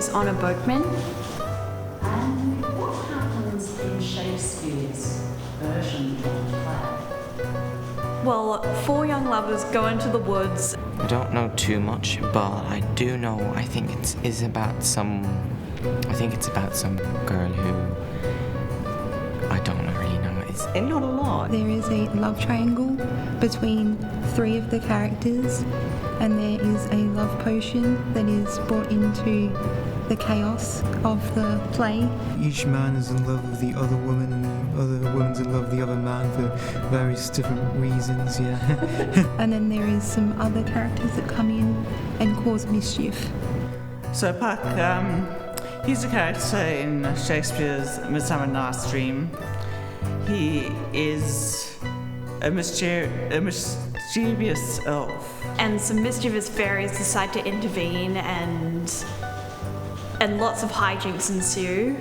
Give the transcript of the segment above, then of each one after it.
is on a boatman. And what happens in Shakespeare's version of the play? Well, four young lovers go into the woods. I don't know too much, but I do know, I think it's about some girl who, I don't really know. It's not a lot. There is a love triangle between three of the characters, and there is a love potion that is brought into the chaos of the play. Each man is in love with the other woman, and the other woman's in love with the other man for various different reasons, yeah. And then there is some other characters that come in and cause mischief. So Puck, he's a character in Shakespeare's Midsummer Night's Dream. He is a mischievous elf. And some mischievous fairies decide to intervene, and lots of hijinks ensue.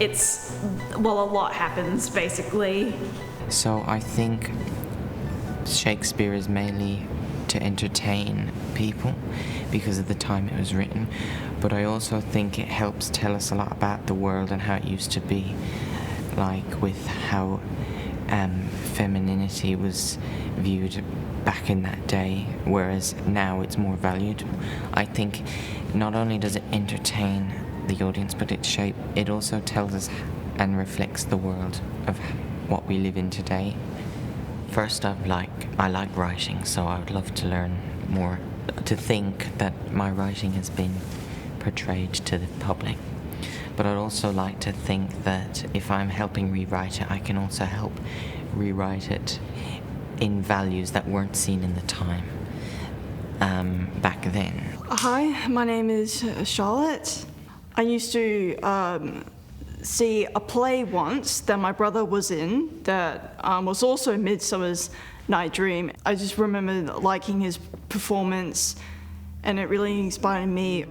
A lot happens, basically. So I think Shakespeare is mainly to entertain people because of the time it was written, but I also think it helps tell us a lot about the world and how it used to be, like with how femininity was viewed back in that day, whereas now it's more valued. I think not only does it entertain the audience, but it also tells us and reflects the world of what we live in today. First, I like writing, so I would love to learn more, to think that my writing has been portrayed to the public. But I'd also like to think that if I'm helping rewrite it, I can also help rewrite it in values that weren't seen in the time back then. Hi, my name is Charlotte. I used to see a play once that my brother was in that was also Midsummer's Night Dream. I just remember liking his performance, and it really inspired me.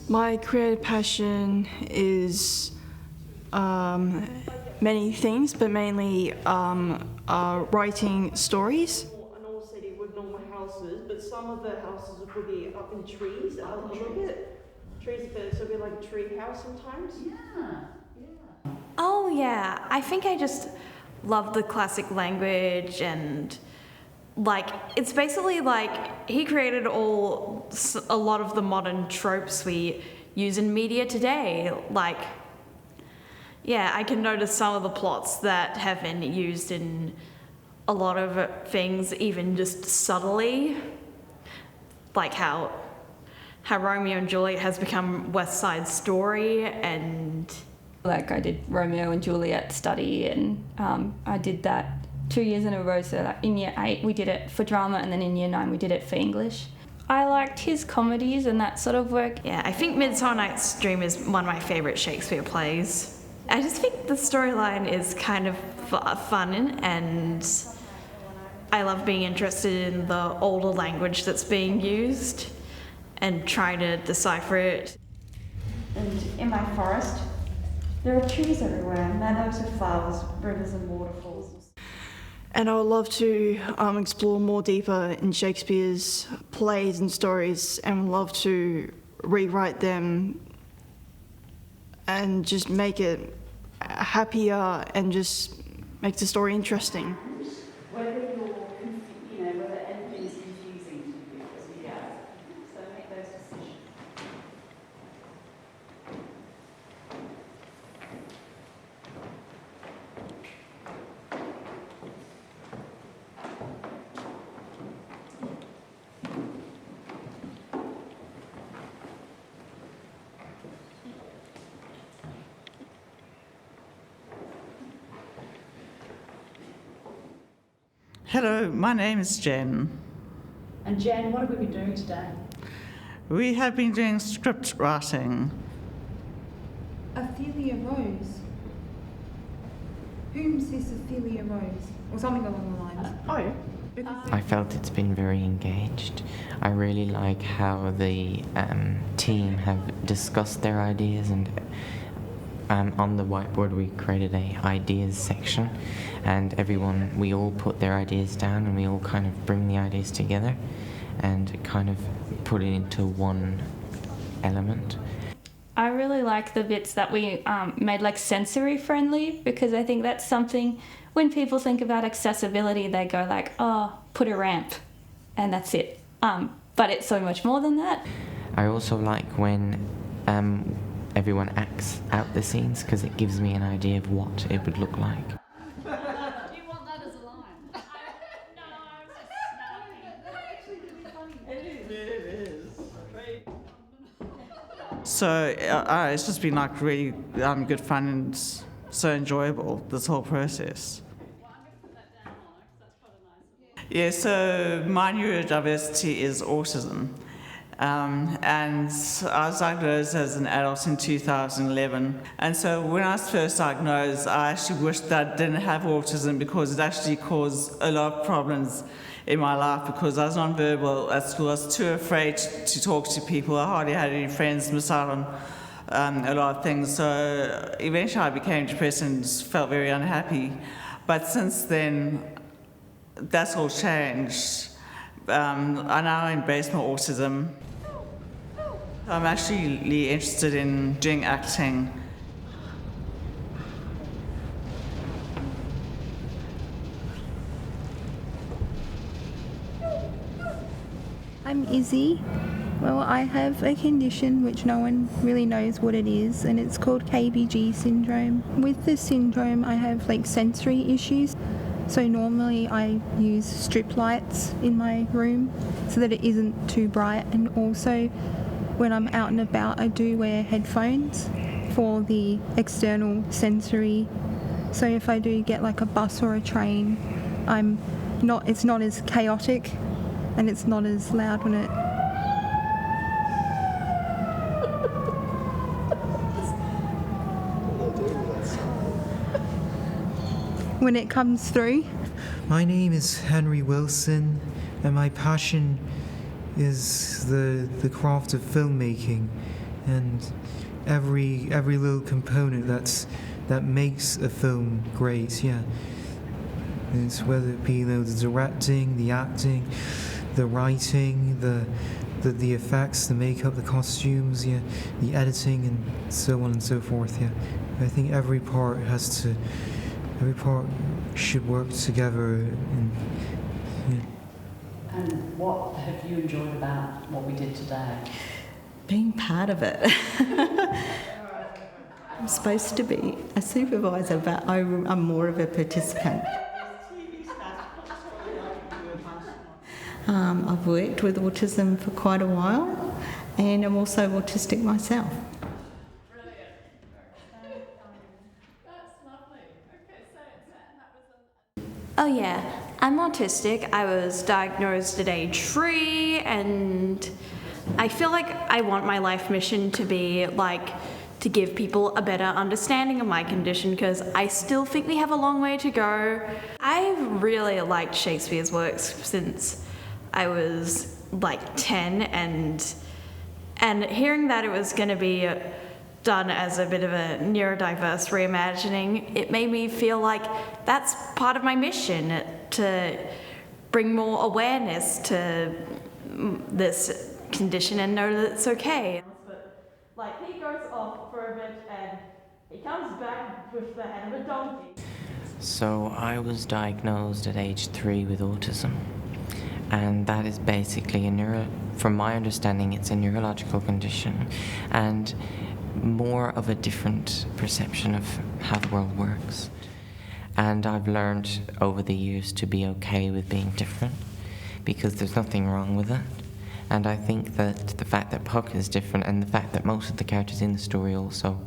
My creative passion is many things, but mainly writing stories. An old city with normal houses, but some of the houses would be up in trees, a little bit. Trees, so it'd be like a tree house sometimes. Yeah. Oh yeah, I think I just love the classic language, and it's basically he created a lot of the modern tropes we use in media today. I can notice some of the plots that have been used in a lot of things, even just subtly, like how Romeo and Juliet has become West Side Story, and I did Romeo and Juliet study, and I did that 2 years in a row. So in year 8 we did it for drama, and then in year 9 we did it for English. I liked his comedies and that sort of work. Yeah, I think Midsummer Night's Dream is one of my favourite Shakespeare plays. I just think the storyline is kind of fun, and I love being interested in the older language that's being used and trying to decipher it. And in my forest, there are trees everywhere, meadows of flowers, rivers and waterfalls. And I would love to explore more deeper in Shakespeare's plays and stories, and would love to rewrite them and just make it happier and just make the story interesting. Whether whether anything is confusing to you as we go. So make those decisions. Hello, my name is Jen. And Jen, what have we been doing today? We have been doing script writing. Ophelia Rose. Whom's this Ophelia Rose? Or something along the lines. I felt it's been very engaged. I really like how the team have discussed their ideas, and on the whiteboard we created a ideas section, and we all put their ideas down, and we all kind of bring the ideas together, and kind of put it into one element. I really like the bits that we made like sensory friendly, because I think that's something when people think about accessibility, they go like, oh, put a ramp and that's it. But it's so much more than that. I also like when everyone acts out the scenes, because it gives me an idea of what it would look like. Do you want that as a line? No, I was just snapping. It is. So it's just been like really good fun and so enjoyable, this whole process. Yeah, so my neurodiversity is autism. And I was diagnosed as an adult in 2011. And so when I was first diagnosed, I actually wished that I didn't have autism, because it actually caused a lot of problems in my life, because I was nonverbal at school. I was too afraid to talk to people. I hardly had any friends, missed out on a lot of things. So eventually I became depressed and felt very unhappy. But since then, that's all changed. I now embrace my autism. I'm actually really interested in doing acting. I'm Izzy. Well, I have a condition which no one really knows what it is, and it's called KBG syndrome. With this syndrome, I have like sensory issues. So normally I use strip lights in my room so that it isn't too bright, and also when I'm out and about I do wear headphones for the external sensory. So if I do get like a bus or a train, it's not as chaotic and it's not as loud when it comes through. My name is Henry Wilson, and my passion is the craft of filmmaking, and every little component that makes a film great. Yeah, it's whether it be the directing, the acting, the writing, the effects, the makeup, the costumes, yeah, the editing, and so on and so forth. Yeah, I think every part should work together. And what have you enjoyed about what we did today? Being part of it. I'm supposed to be a supervisor, but I'm more of a participant. I've worked with autism for quite a while, and I'm also autistic myself. Oh yeah, I'm autistic. I was diagnosed at age 3, and I feel like I want my life mission to be like to give people a better understanding of my condition, because I still think we have a long way to go. I've really liked Shakespeare's works since I was like 10, and hearing that it was going to be done as a bit of a neurodiverse reimagining, it made me feel like that's part of my mission, to bring more awareness to this condition and know that it's okay. But like, he goes off for a bit and he comes back with the head of a donkey. So I was diagnosed at age 3 with autism, and that is basically from my understanding, it's a neurological condition, and more of a different perception of how the world works. And I've learned over the years to be okay with being different, because there's nothing wrong with it. And I think that the fact that Puck is different, and the fact that most of the characters in the story also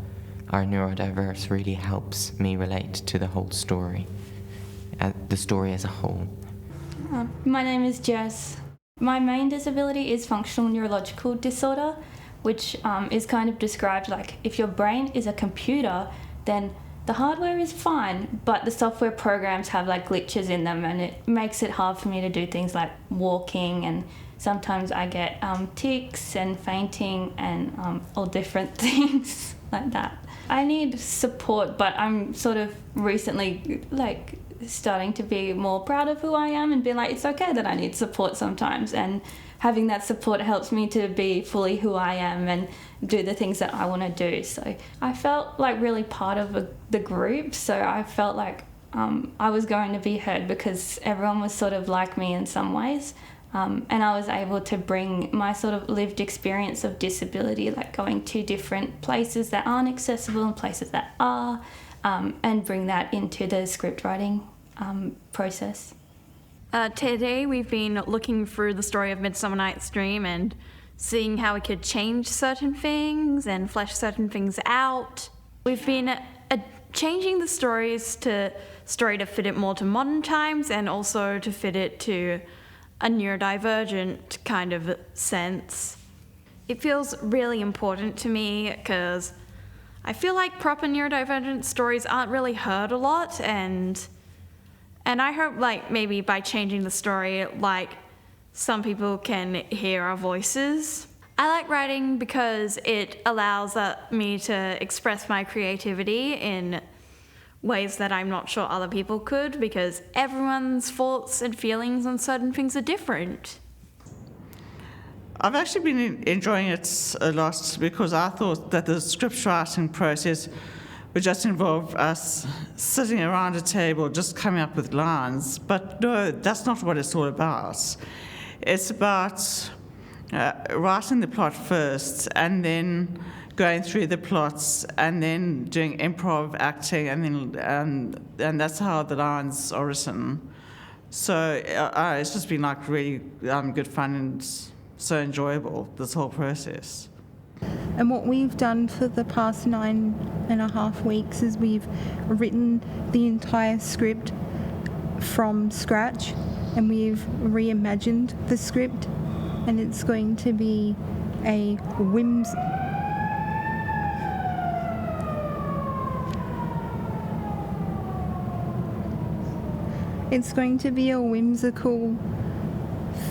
are neurodiverse, really helps me relate to the whole story, the story as a whole. My name is Jess. My main disability is functional neurological disorder, which is kind of described like if your brain is a computer, then the hardware is fine, but the software programs have like glitches in them, and it makes it hard for me to do things like walking, and sometimes I get tics and fainting and all different things like that. I need support, but I'm sort of recently starting to be more proud of who I am and be like, it's okay that I need support sometimes. And having that support helps me to be fully who I am and do the things that I want to do. So I felt like really part of the group, so I felt like I was going to be heard because everyone was sort of like me in some ways. And I was able to bring my sort of lived experience of disability, like going to different places that aren't accessible and places that are, and bring that into the script writing process. Today we've been looking through the story of Midsummer Night's Dream and seeing how we could change certain things and flesh certain things out. We've been changing the story to fit it more to modern times and also to fit it to a neurodivergent kind of sense. It feels really important to me because I feel like proper neurodivergent stories aren't really heard a lot, and I hope like maybe by changing the story, like some people can hear our voices. I like writing because it allows me to express my creativity in ways that I'm not sure other people could, because everyone's thoughts and feelings on certain things are different. I've actually been enjoying it a lot because I thought that the script writing process would just involve us sitting around a table just coming up with lines, but no, that's not what it's all about. It's about writing the plot first and then going through the plots and then doing improv acting, and that's how the lines are written. So it's just been like really good fun and so enjoyable, this whole process. And what we've done for the past 9.5 weeks is we've written the entire script from scratch, and we've reimagined the script, and it's going to be a It's going to be a whimsical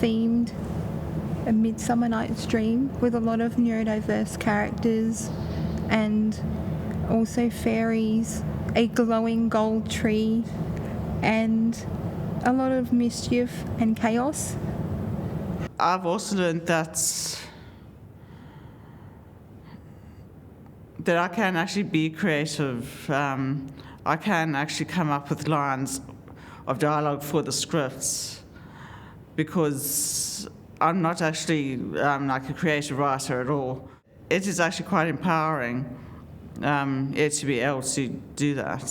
themed A Midsummer Night's Dream with a lot of neurodiverse characters and also fairies, a glowing gold tree, and a lot of mischief and chaos. I've also learned that I can actually be creative. I can actually come up with lines of dialogue for the scripts because I'm not actually like a creative writer at all. It is actually quite empowering to be able to do that.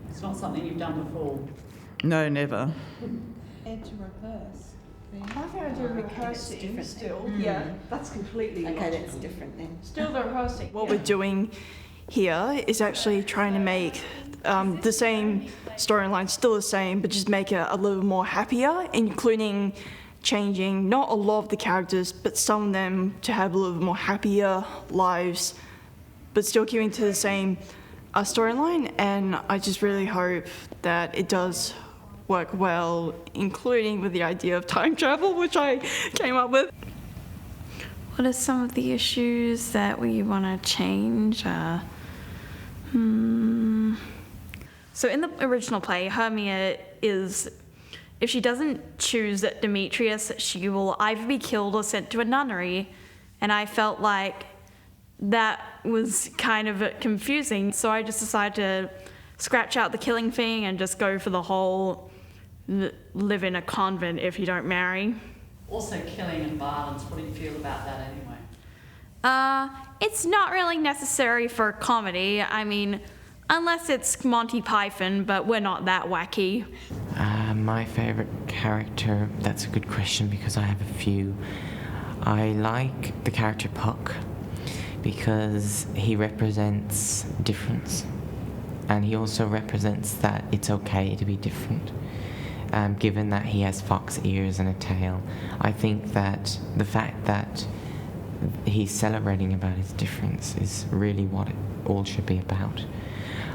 It's not something you've done before. No, never. And to rehearse. I think I do rehearsing still. Yeah, that's completely Okay, that's different then. Still the rehearsing. What we're doing here is actually trying to make the same storyline still the same, but just make it a little more happier, including changing not a lot of the characters, but some of them to have a little more happier lives, but still keeping to the same storyline. And I just really hope that it does work well, including with the idea of time travel, which I came up with. What are some of the issues that we want to change? So in the original play, Hermia is, if she doesn't choose Demetrius, she will either be killed or sent to a nunnery. And I felt like that was kind of confusing. So I just decided to scratch out the killing thing and just go for the whole live in a convent if you don't marry. Also killing and violence, what do you feel about that anyway? It's not really necessary for a comedy. I mean, unless it's Monty Python, but we're not that wacky. My favourite character, that's a good question because I have a few. I like the character Puck because he represents difference, and he also represents that it's okay to be different. Given that he has fox ears and a tail, I think that the fact that he's celebrating about his difference is really what it all should be about.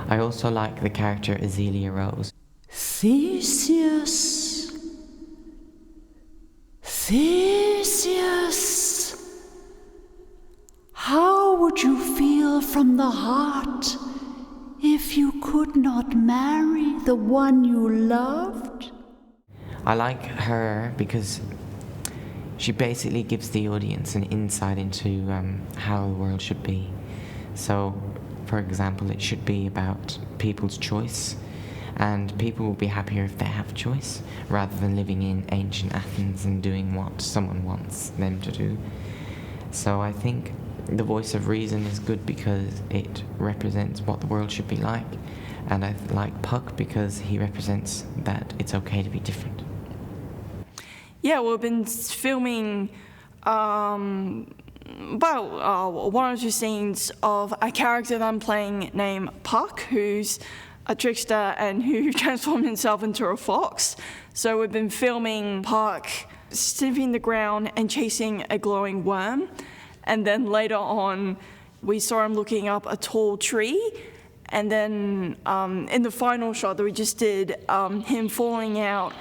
I also like the character Azealia Rose. Theseus, Theseus, how would you feel from the heart if you could not marry the one you loved? I like her because she basically gives the audience an insight into how the world should be. So, for example, it should be about people's choice, and people will be happier if they have choice, rather than living in ancient Athens and doing what someone wants them to do. So I think the voice of reason is good because it represents what the world should be like, and I like Puck because he represents that it's okay to be different. Yeah, we've been filming about one or two scenes of a character that I'm playing named Puck, who's a trickster and who transformed himself into a fox. So we've been filming Puck sniffing the ground and chasing a glowing worm. And then later on, we saw him looking up a tall tree. And then in the final shot that we just did, him falling out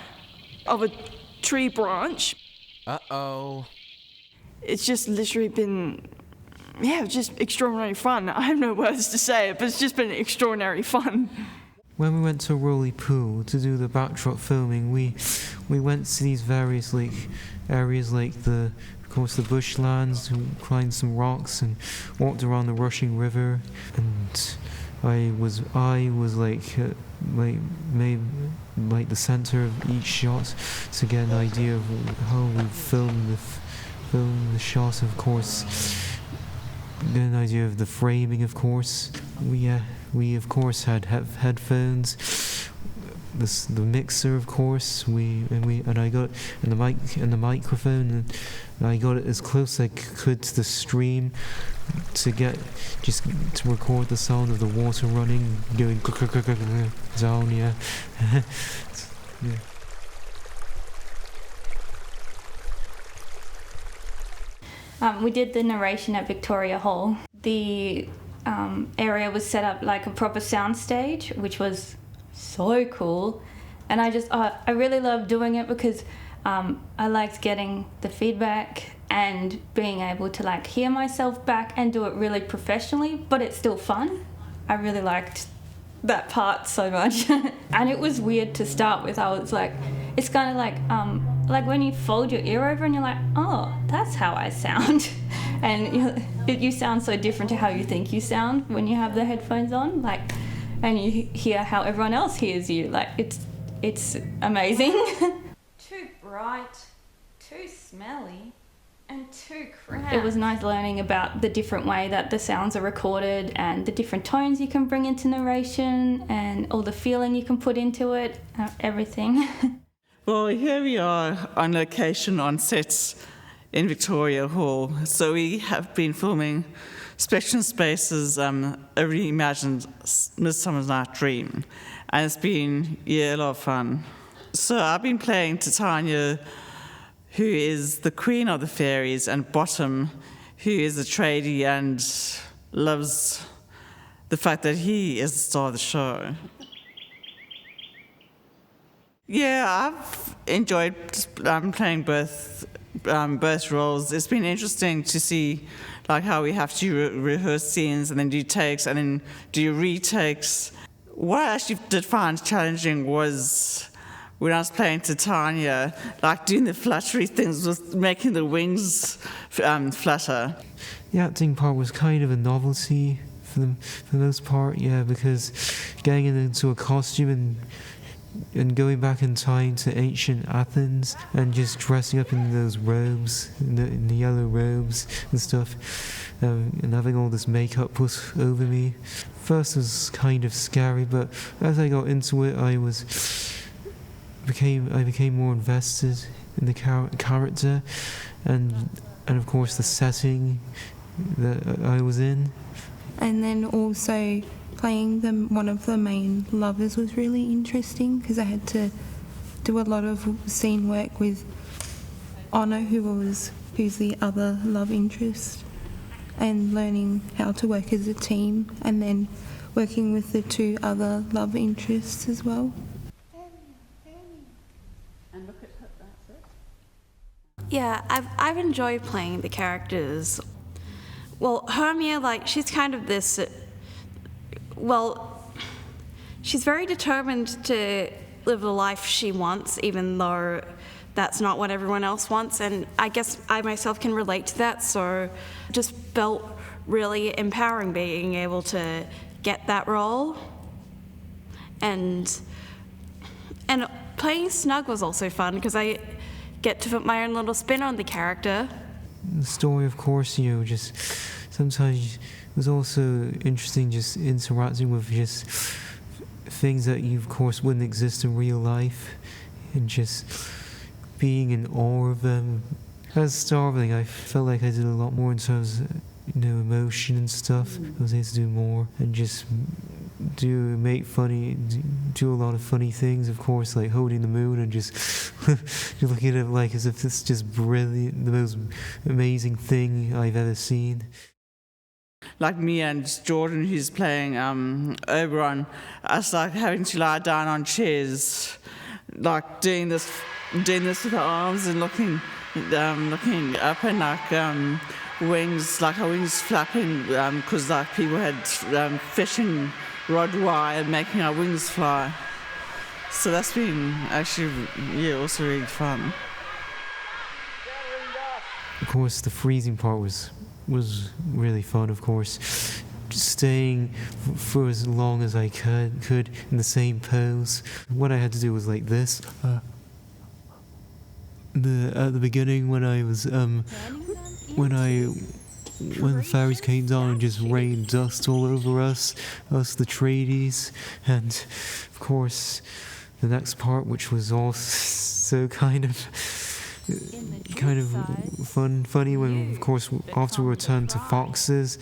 of a tree branch. Uh-oh. It's just literally been, just extraordinary fun. I have no words to say it, but it's just been extraordinary fun. When we went to Rolly Pool to do the backdrop filming, we went to these various areas like the bushlands, climbed some rocks and walked around the rushing river, and I was made the center of each shot to get an idea of how we film the shot. Of course, get an idea of the framing. Of course, we of course had headphones. The mixer, of course, and I got the microphone, and I got it as close as I could to the stream to record the sound of the water running, going down. Yeah. We did the narration at Victoria Hall. The area was set up like a proper soundstage, which was so cool, and I really loved doing it because I liked getting the feedback and being able to like hear myself back and do it really professionally, but it's still fun. I really liked that part so much. And it was weird to start with. I was like, it's kind of like when you fold your ear over and you're like, oh, that's how I sound. And you sound so different to how you think you sound when you have the headphones on, and you hear how everyone else hears you. Like, it's amazing. Too bright, too smelly, and too cramped. It was nice learning about the different way that the sounds are recorded and the different tones you can bring into narration and all the feeling you can put into it, everything. Well, here we are on location on sets in Victoria Hall. So we have been filming Spectrum Space's a reimagined Midsummer Night's Dream, and it's been a lot of fun. So I've been playing Titania, who is the queen of the fairies, and Bottom, who is a tradie and loves the fact that he is the star of the show. Yeah, I've enjoyed playing both roles. It's been interesting to see how we have to rehearse scenes and then do takes and then do retakes. What I actually did find challenging was when I was playing Titania, doing the fluttery things with making the wings flutter. The acting part was kind of a novelty for the most part, because getting into a costume and going back in time to ancient Athens and just dressing up in those robes, in the yellow robes and stuff, and having all this makeup put over me. First it was kind of scary, but as I got into it, I became more invested in the character and of course the setting that I was in. And then also playing one of the main lovers was really interesting because I had to do a lot of scene work with Honor, who's the other love interest, and learning how to work as a team, and then working with the two other love interests as well. And look at her, that's it. Yeah, I've enjoyed playing the characters. Well, Hermia, she's kind of this. She's very determined to live the life she wants, even though that's not what everyone else wants, and I guess I myself can relate to that, so just felt really empowering being able to get that role. And playing Snug was also fun because I get to put my own little spin on the character. The story, of course, just sometimes it was also interesting just interacting with just things that you, of course, wouldn't exist in real life, and just being in awe of them. As Starveling, I felt like I did a lot more in terms of, emotion and stuff. I was able to do more and just do a lot of funny things, of course, like holding the moon and just looking at it like as if it's just brilliant, the most amazing thing I've ever seen. Like me and Jordan, who's playing Oberon, us like having to lie down on chairs, like doing this with our arms and looking up, and like wings, like our wings flapping, because like people had fishing rod wire making our wings fly. So that's been actually, also really fun. Of course, the freezing part was really fun, of course. Just staying for as long as I could in the same pose. What I had to do was like this. At the beginning, when I was when the fairies came down and just rained dust all over us the tradies, and of course the next part, which was also kind of funny, when of course after we returned to foxes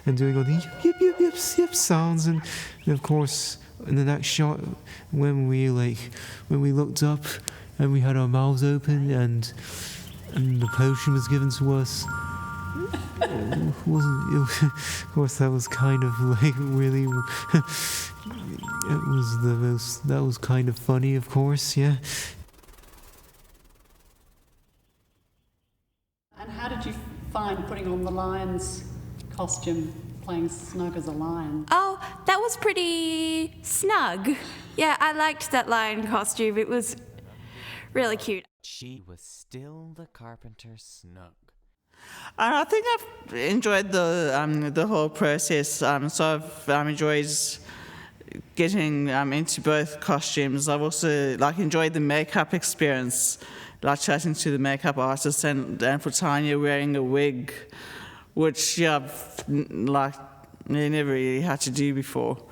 and doing all the yip yip yip yip sounds, and of course in the next shot when we looked up and we had our mouths open and the potion was given to us. Of course, that was kind of like really. That was kind of funny, of course, yeah. And how did you find putting on the lion's costume, playing Snug as a lion? Oh, that was pretty snug. Yeah, I liked that lion costume. It was really cute. She was still the carpenter Snug. I think I've enjoyed the whole process. So I've enjoyed getting into both costumes. I've also enjoyed the makeup experience, chatting to the makeup artist and for Tanya wearing a wig, which I've never really had to do before.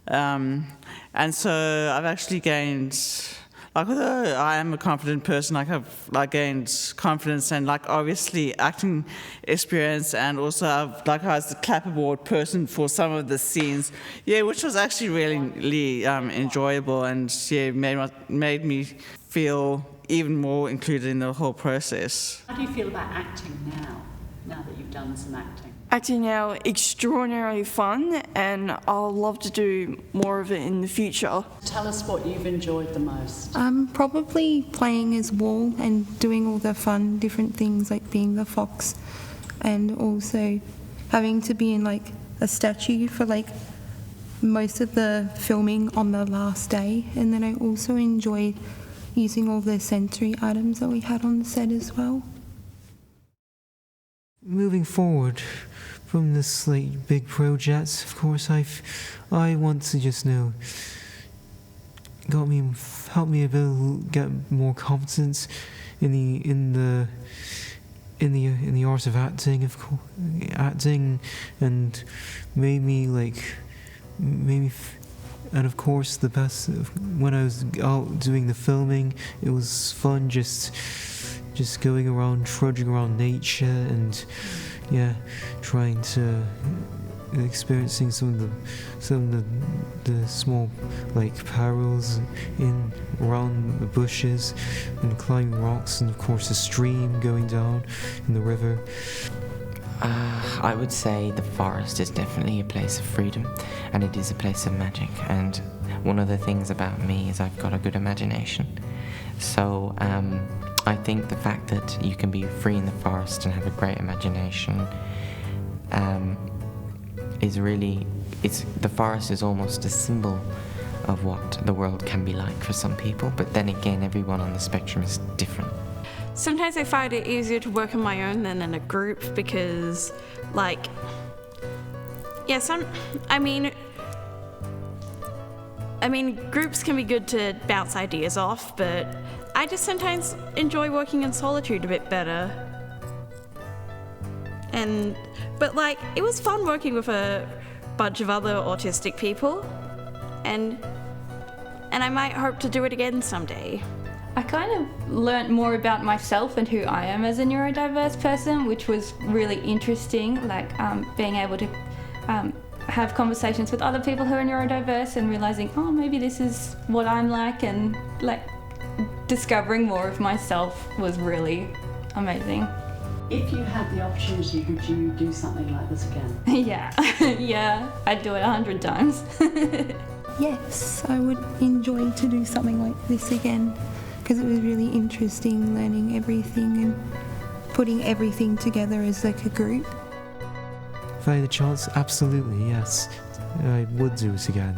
And so I've actually gained. Although I am a confident person, I've gained confidence and obviously acting experience, and also I was the clapperboard person for some of the scenes, which was actually really enjoyable, and made me feel even more included in the whole process. How do you feel about acting now that you've done some acting? Acting now, extraordinarily fun, and I'll love to do more of it in the future. Tell us what you've enjoyed the most. Probably playing as Wall and doing all the fun different things like being the fox, and also having to be in a statue for most of the filming on the last day. And then I also enjoyed using all the sensory items that we had on the set as well. Moving forward from this big project, of course, I want to just help me get more competence in the art of acting, of course, and and of course the best when I was out doing the filming, it was fun just going around, trudging around nature, and trying to experiencing some of the small perils around the bushes, and climbing rocks, and of course a stream going down in the river. I would say the forest is definitely a place of freedom, and it is a place of magic, and one of the things about me is I've got a good imagination. So I think the fact that you can be free in the forest and have a great imagination is really, the forest is almost a symbol of what the world can be like for some people. But then again, everyone on the spectrum is different. Sometimes I find it easier to work on my own than in a group because, like, yeah, I mean, groups can be good to bounce ideas off, but I just sometimes enjoy working in solitude a bit better. But like, it was fun working with a bunch of other autistic people, and I might hope to do it again someday. I kind of learnt more about myself and who I am as a neurodiverse person, which was really interesting, like being able to have conversations with other people who are neurodiverse and realising, oh, maybe this is what I'm like, and like discovering more of myself was really amazing. If you had the opportunity, would you do something like this again? Yeah, I'd do it 100 times. Yes, I would enjoy to do something like this again because it was really interesting learning everything and putting everything together as like a group. If I had the chance, absolutely, yes. I would do it again.